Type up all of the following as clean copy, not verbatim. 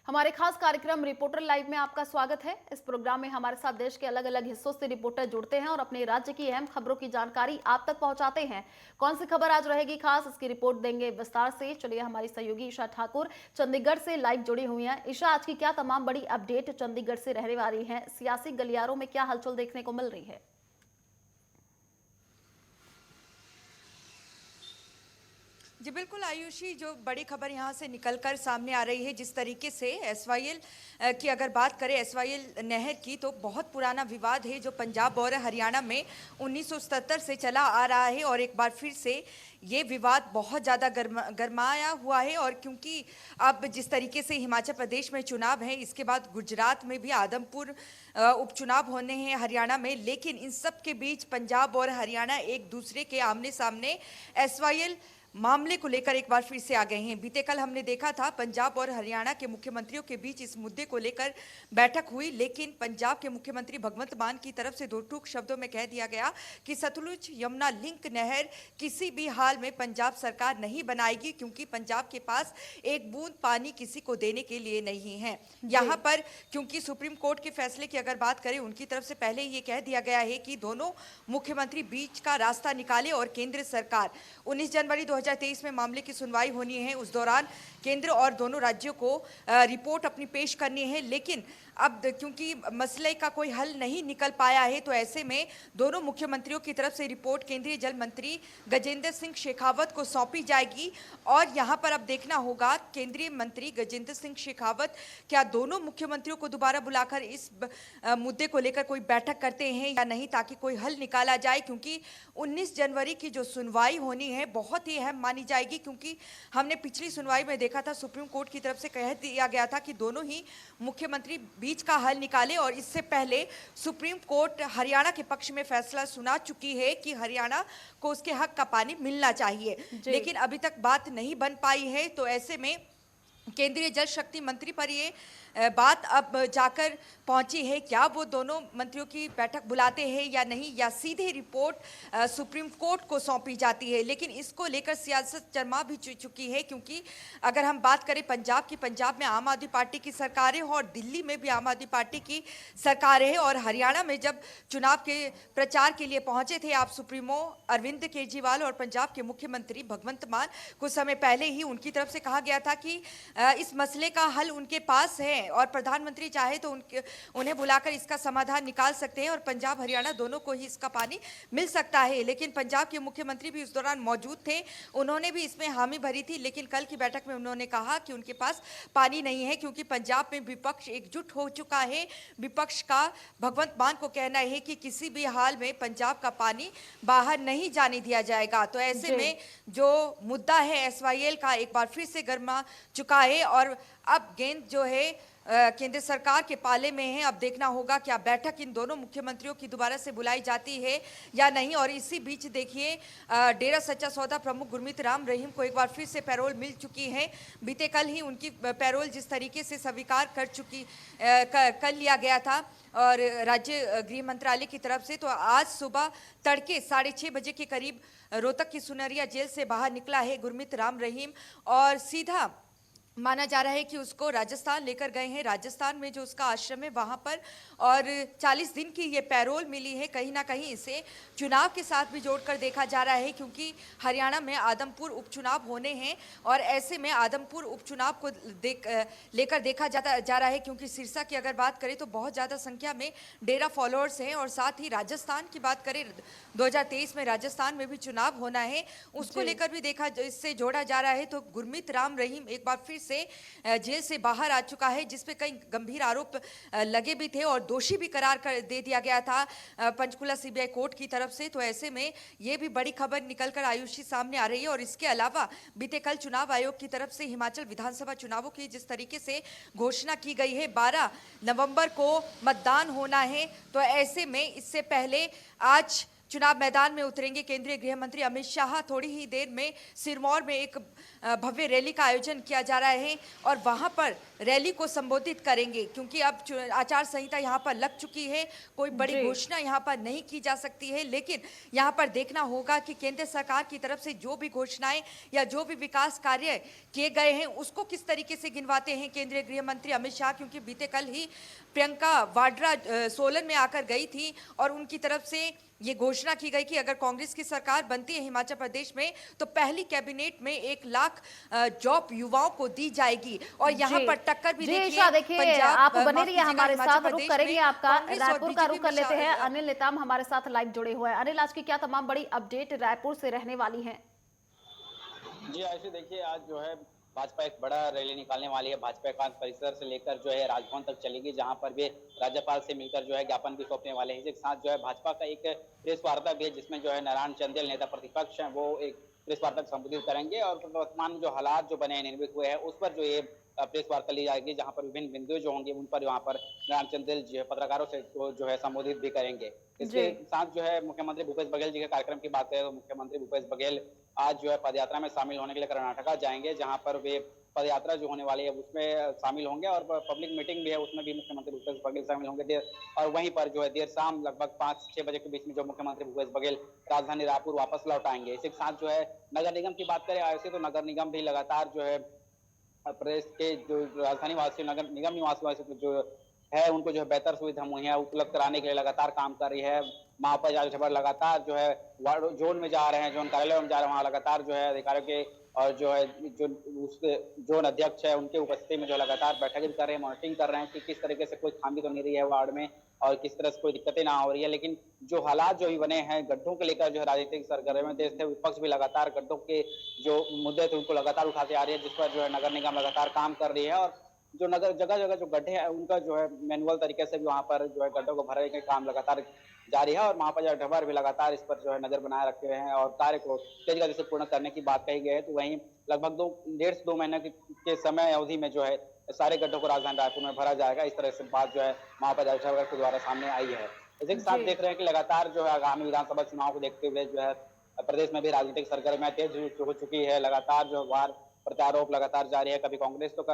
हमारे खास कार्यक्रम रिपोर्टर लाइव में आपका स्वागत है। इस प्रोग्राम में हमारे साथ देश के अलग अलग हिस्सों से रिपोर्टर जुड़ते हैं और अपने राज्य की अहम खबरों की जानकारी आप तक पहुंचाते हैं। कौन सी खबर आज रहेगी खास, इसकी रिपोर्ट देंगे विस्तार से। चलिए, हमारी सहयोगी ईशा ठाकुर चंडीगढ़ से लाइव जुड़ी हुई हैं। ईशा, आज की क्या तमाम बड़ी अपडेट चंडीगढ़ से रहने वाली है? सियासी गलियारों में क्या हलचल देखने को मिल रही है? जी बिल्कुल आयुषी, जो बड़ी खबर यहाँ से निकलकर सामने आ रही है, जिस तरीके से एसवाईएल की अगर बात करें, एसवाईएल नहर की, तो बहुत पुराना विवाद है जो पंजाब और हरियाणा में 1977 से चला आ रहा है और एक बार फिर से ये विवाद बहुत ज़्यादा गरमाया हुआ है। और क्योंकि अब जिस तरीके से हिमाचल प्रदेश में चुनाव है, इसके बाद गुजरात में भी आदमपुर उपचुनाव होने हैं, हरियाणा में, लेकिन इन सब के बीच पंजाब और हरियाणा एक दूसरे के आमने सामने एसवाईएल मामले को लेकर एक बार फिर से आ गए हैं। बीते कल हमने देखा था पंजाब और हरियाणा के मुख्यमंत्रियों के बीच इस मुद्दे को लेकर बैठक हुई, लेकिन पंजाब के मुख्यमंत्री भगवंत मान की तरफ से दो टूक शब्दों में कह दिया गया कि सतलुज यमुना लिंक नहर किसी भी हाल में पंजाब सरकार नहीं बनाएगी, क्योंकि पंजाब के पास एक बूंद पानी किसी को देने के लिए नहीं है। यहाँ पर क्योंकि सुप्रीम कोर्ट के फैसले की अगर बात करें, उनकी तरफ से पहले ये कह दिया गया है कि दोनों मुख्यमंत्री बीच का रास्ता निकाले और केंद्र सरकार 19 जनवरी 2023 में मामले की सुनवाई होनी है। उस दौरान केंद्र और दोनों राज्यों को रिपोर्ट अपनी पेश करनी है, लेकिन अब क्योंकि मसले का कोई हल नहीं निकल पाया है, तो ऐसे में दोनों मुख्यमंत्रियों की तरफ से रिपोर्ट केंद्रीय जल मंत्री गजेंद्र सिंह शेखावत को सौंपी जाएगी। और यहाँ पर अब देखना होगा केंद्रीय मंत्री गजेंद्र सिंह शेखावत क्या दोनों मुख्यमंत्रियों को दोबारा बुलाकर इस मुद्दे को लेकर कोई बैठक करते हैं या नहीं, ताकि कोई हल निकाला जाए, क्योंकि 19 जनवरी की जो सुनवाई होनी है बहुत ही अहम मानी जाएगी। क्योंकि हमने पिछली सुनवाई में देखा था, सुप्रीम कोर्ट की तरफ से कह दिया गया था कि दोनों ही मुख्यमंत्री बीच का हल निकाले, और इससे पहले सुप्रीम कोर्ट हरियाणा के पक्ष में फैसला सुना चुकी है कि हरियाणा को उसके हक का पानी मिलना चाहिए, लेकिन अभी तक बात नहीं बन पाई है। तो ऐसे में केंद्रीय जल शक्ति मंत्री पर ये बात अब जाकर पहुंची है, क्या वो दोनों मंत्रियों की बैठक बुलाते हैं या नहीं, या सीधे रिपोर्ट सुप्रीम कोर्ट को सौंपी जाती है। लेकिन इसको लेकर सियासत चरमा भी चुकी है, क्योंकि अगर हम बात करें पंजाब की, पंजाब में आम आदमी पार्टी की सरकार है और दिल्ली में भी आम आदमी पार्टी की सरकार है। और हरियाणा में जब चुनाव के प्रचार के लिए पहुंचे थे आप सुप्रीमो अरविंद केजरीवाल और पंजाब के मुख्यमंत्री भगवंत मान, कुछ समय पहले ही उनकी तरफ से कहा गया था कि इस मसले का हल उनके पास है और प्रधानमंत्री चाहे तो उन्हें बुलाकर इसका समाधान निकाल सकते हैं और पंजाब हरियाणा दोनों को ही इसका पानी मिल सकता है। लेकिन पंजाब के मुख्यमंत्री भी उस दौरान मौजूद थे, उन्होंने भी इसमें हामी भरी थी, लेकिन कल की बैठक में उन्होंने कहा कि उनके पास पानी नहीं है, क्योंकि पंजाब में विपक्ष एकजुट हो चुका है। विपक्ष का भगवंत मान को कहना है कि किसी भी हाल में पंजाब का पानी बाहर नहीं जाने दिया जाएगा। तो ऐसे में जो मुद्दा है एसवाईएल का एक बार फिर से गर्मा चुका है और अब गेंद जो है केंद्र सरकार के पाले में है। अब देखना होगा क्या बैठक इन दोनों मुख्यमंत्रियों की दोबारा से बुलाई जाती है या नहीं। और इसी बीच देखिए, डेरा सच्चा सौदा प्रमुख गुरमीत राम रहीम को एक बार फिर से पैरोल मिल चुकी है। बीते कल ही उनकी पैरोल जिस तरीके से स्वीकार कर लिया गया था और राज्य गृह मंत्रालय की तरफ से, तो आज सुबह तड़के 6:30 बजे के करीब रोहतक की सुनरिया जेल से बाहर निकला है गुरमीत राम रहीम, और सीधा माना जा रहा है कि उसको राजस्थान लेकर गए हैं। राजस्थान में जो उसका आश्रम है वहां पर, और 40 दिन की ये पैरोल मिली है। कहीं ना कहीं इसे चुनाव के साथ भी जोड़कर देखा जा रहा है, क्योंकि हरियाणा में आदमपुर उपचुनाव होने हैं और ऐसे में आदमपुर उपचुनाव को लेकर देखा जा रहा है, क्योंकि सिरसा की अगर बात करें तो बहुत ज़्यादा संख्या में डेरा फॉलोअर्स हैं। और साथ ही राजस्थान की बात करें, 2023 में राजस्थान में भी चुनाव होना है, उसको लेकर भी देखा, इससे जोड़ा जा रहा है। तो गुरमीत राम रहीम एक बार फिर से जेल से बाहर आ चुका है, जिसपे कई गंभीर आरोप लगे भी थे और दोषी भी करार कर दे दिया गया था पंचकुला सीबीआई कोर्ट की तरफ से। तो ऐसे में ये भी बड़ी खबर निकलकर आयुषी सामने आ रही है। और इसके अलावा बीते कल चुनाव आयोग की तरफ से हिमाचल विधानसभा चुनावों की जिस तरीके से घोषणा की गई है, 12 नवंबर को मतदान होना है, तो ऐसे में इससे पहले आज चुनाव मैदान में उतरेंगे केंद्रीय गृह मंत्री अमित शाह। थोड़ी ही देर में सिरमौर में एक भव्य रैली का आयोजन किया जा रहा है और वहां पर रैली को संबोधित करेंगे, क्योंकि अब आचार संहिता यहां पर लग चुकी है। कोई बड़ी घोषणा यहां पर नहीं की जा सकती है, लेकिन यहां पर देखना होगा कि केंद्र सरकार की तरफ से जो भी घोषणाएं या जो भी विकास कार्य किए गए हैं उसको किस तरीके से गिनवाते हैं केंद्रीय गृह मंत्री अमित शाह। क्योंकि बीते कल ही प्रियंका वाड्रा सोलन में आकर गई थी और उनकी तरफ से ये घोषणा की गई कि अगर कांग्रेस की सरकार बनती है हिमाचल प्रदेश में तो पहली कैबिनेट में 1 लाख जॉब युवाओं को दी जाएगी। और यहाँ पर टक्कर भी देखिए आप बने रहिए हमारे साथ, रुक करेंगे आपका। रायपुर का रुख कर लेते हैं, अनिल नेताम हमारे साथ लाइव जुड़े हुए हैं। अनिल, आज की क्या तमाम बड़ी अपडेट रायपुर से रहने वाली है? जी ऐसे देखिए, आज जो है भाजपा एक बड़ा रैली निकालने वाली है। भाजपा एकांत परिसर से लेकर जो है राजभवन तक चलेगी, जहां पर भी राज्यपाल से मिलकर जो है ज्ञापन भी सौंपने वाले हैं। इसके साथ जो है भाजपा का एक प्रेस वार्ता भी है, जिसमें जो है नारायण चंदेल नेता प्रतिपक्ष हैं, वो एक प्रेस वार्ता को संबोधित करेंगे और वर्तमान जो हालात जो बने हैं, निर्मित हुए हैं, उस पर जो ये प्रेस वार्ता ली जाएगी, जहां पर विभिन्न बिंदु जो होंगे उन पर वहां पर नारायण चंदेल जी पत्रकारों से जो है संबोधित भी करेंगे। इसके साथ जो है मुख्यमंत्री भूपेश बघेल जी के कार्यक्रम की बात करें तो मुख्यमंत्री भूपेश बघेल आज जो है पदयात्रा में शामिल होने के लिए कर्नाटका जाएंगे, जहां पर वे पदयात्रा जो होने वाली है उसमें शामिल होंगे और पब्लिक मीटिंग भी है, उसमें भी मुख्यमंत्री भूपेश बघेल शामिल होंगे। और वहीं पर जो है देर शाम लगभग 5-6 बजे के बीच में जो मुख्यमंत्री भूपेश बघेल राजधानी रायपुर वापस लौट आएंगे। इसी के साथ जो है नगर निगम की बात करें ऐसे तो नगर निगम भी लगातार जो है प्रदेश के जो राजधानी वासी नगर निगम निवासी जो है उनको जो है बेहतर सुविधा मुहैया उपलब्ध कराने के लिए लगातार काम कर रही है। महापौर राजभर लगातार जो है वार्ड जोन में जा रहे हैं, जोन कार्यालय में जा रहे हैं, वहाँ लगातार जो है अधिकारियों के और जो है जो उस जोन अध्यक्ष है उनके उपस्थिति में जो लगातार बैठक भी कर रहे हैं, मॉनिटरिंग कर रहे हैं कि किस तरीके से कोई खामी तो नहीं रही है वार्ड में और किस तरह से कोई दिक्कतें ना हो रही है। लेकिन जो हालात जो भी बने हैं गड्ढों को लेकर जो है राजनीतिक सरगर्मी में देश थे, विपक्ष भी लगातार गड्ढों के जो मुद्दे थे उनको लगातार उठाते आ रही है, जिस पर जो है नगर निगम लगातार काम कर रही है। और जो नगर जगह जगह जो गड्ढे हैं उनका जो है मैनुअल तरीके से भी वहाँ पर जो है गड्ढों को भरने का काम लगातार जारी है और महापौर ढबर भी लगातार इस पर जो है नजर बनाए रखे हुए हैं और कार्य को तेज गति से पूर्ण करने की बात कही गई है। तो वहीं लगभग 1.5 से 2 महीने के समय अवधि में जो है सारे गड्ढों को राजधानी रायपुर में भरा जाएगा, इस तरह से बात जो है महापौर ढबर के द्वारा सामने आई है। इसी के साथ देख रहे हैं कि लगातार जो है आगामी विधानसभा चुनाव को देखते हुए जो है प्रदेश में भी राजनीतिक सरगर्मियां तेज हो चुकी है। लगातार जो वार प्रत्यारोप लगातार जारी है, कभी कांग्रेस तो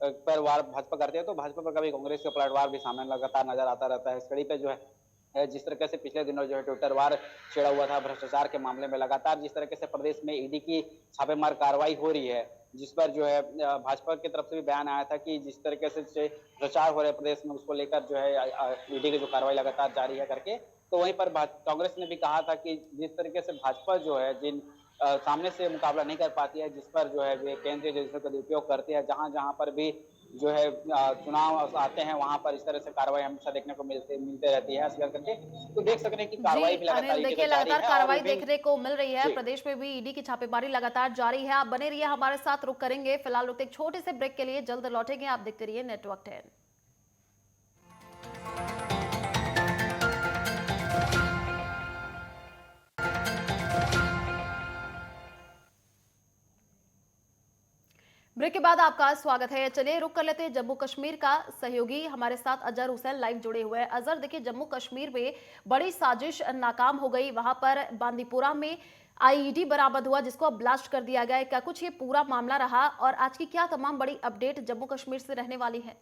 पर वार भाजपा करते हैं तो भाजपा पर कभी कांग्रेस का पलटवार भी सामने लगातार नजर आता रहता है। इस कड़ी पे जो है जिस तरीके से पिछले दिनों जो है ट्विटर वार छिड़ा हुआ था भ्रष्टाचार के मामले में, लगातार जिस तरीके से प्रदेश में ईडी की छापेमार कार्रवाई हो रही है, जिस पर जो है भाजपा की तरफ से भी बयान आया था कि जिस तरीके से प्रचार हो रहे प्रदेश में उसको लेकर जो है ईडी की जो कार्रवाई लगातार जारी है करके, तो वहीं पर कांग्रेस ने भी कहा था कि जिस तरीके से भाजपा जो है जिन सामने से मुकाबला नहीं कर पाती है, जिस पर जो है वे केंद्रीय एजेंसियों का दुरुपयोग करती है, जहां जहां पर भी जो है चुनाव आते हैं वहां पर इस तरह से कार्रवाई हमेशा देखने को मिलते रहती है करके। तो देख सकते हैं कि कार्रवाई भी लगातार कार्रवाई देखने को मिल रही है। प्रदेश में भी ईडी की छापेमारी लगातार जारी है। आप बने रहिए हमारे साथ, रुक करेंगे फिलहाल रुकते एक छोटे से ब्रेक के लिए, जल्द लौटेंगे। आप देखते रहिए नेटवर्क 10। ब्रेक के बाद आपका स्वागत है। चलिए रुक कर लेते हैं जम्मू कश्मीर का। सहयोगी हमारे साथ अजहर हुसैन लाइव जुड़े हुए हैं। अजहर, देखिए जम्मू कश्मीर में बड़ी साजिश नाकाम हो गई, वहां पर बांदीपुरा में आईईडी बरामद हुआ जिसको अब ब्लास्ट कर दिया गया है। क्या कुछ ये पूरा मामला रहा और आज की क्या तमाम बड़ी अपडेट जम्मू कश्मीर से रहने वाली है?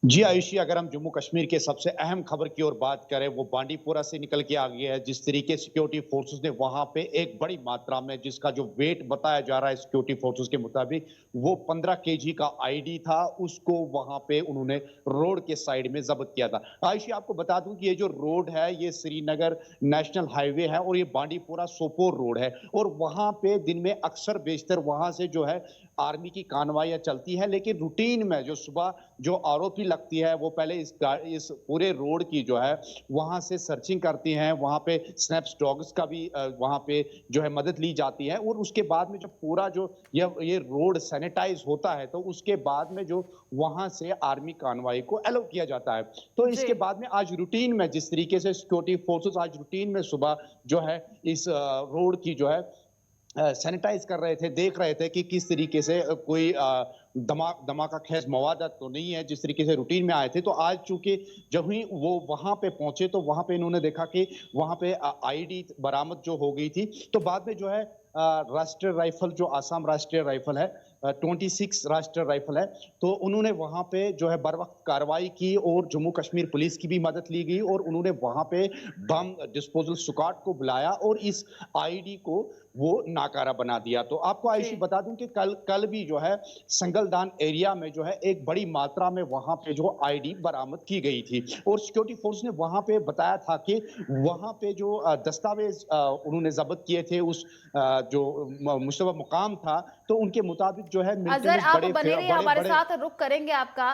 जी आयुषी, अगर हम जम्मू कश्मीर के सबसे अहम खबर की ओर बात करें, वो बांडीपुरा से निकल के आ गया है। जिस तरीके सिक्योरिटी फोर्सेस ने वहां पे एक बड़ी मात्रा में, जिसका जो वेट बताया जा रहा है सिक्योरिटी फोर्सेस के मुताबिक, वो 15 केजी का आईडी था, उसको वहां पे उन्होंने रोड के साइड में जब्त किया था। आयुषी, आपको बता दूं कि ये जो रोड है ये श्रीनगर नेशनल हाईवे है और ये बांडीपुरा सोपोर रोड है और वहां पे दिन में अक्सर बेशतर वहां से जो है आर्मी की कार्रवाइयां चलती है, लेकिन रूटीन में जो सुबह जो आरोपी लगती है वो पहले इस पूरे रोड की जो है वहां से सर्चिंग करती हैं, वहां पे स्नैप्स डॉग्स का भी वहां पे जो है मदद ली जाती है और उसके बाद में जब पूरा जो ये रोड सैनिटाइज होता है तो उसके बाद में जो वहां से आर्मी कार्रवाई को अलाउ किया जाता है। तो इसके बाद में आज रूटीन में जिस तरीके से सिक्योरिटी फोर्सेस आज रूटीन में सुबह जो है इस रोड की जो है सैनिटाइज कर रहे थे, देख रहे थे कि किस तरीके से कोई धमाका खैज मवाद तो नहीं है, जिस तरीके से रूटीन में आए थे। तो आज चूंकि जब ही वो वहां पे पहुंचे तो वहां पे इन्होंने देखा कि वहां पे आईडी बरामद जो हो गई थी। तो बाद में जो है राष्ट्रीय राइफल, जो आसाम राष्ट्रीय राइफल है, 26 राष्ट्रीय राइफल है, तो उन्होंने वहां पे जो है बर वक्त कार्रवाई की और जम्मू कश्मीर पुलिस की भी मदद ली गई और उन्होंने वहां पे बम डिस्पोजल स्क्वाड को बुलाया और इस आईडी को वो नाकारा बना दिया। तो आपको आयुषी जी। बता दूं कि कल भी जो है संगलदान एरिया में जो है एक बड़ी मात्रा में वहां पे जो आईडी बरामद की गई थी और सिक्योरिटी फोर्स ने वहां पे बताया था कि वहां पे जो दस्तावेज उन्होंने जब्त किए थे उस जो मुश्तबा मुकाम था, तो उनके मुताबिक जो है अजहर, मिलिटेंट्स आप बड़े बने रहिए बड़े हमारे बड़े साथ, रुक करेंगे आपका।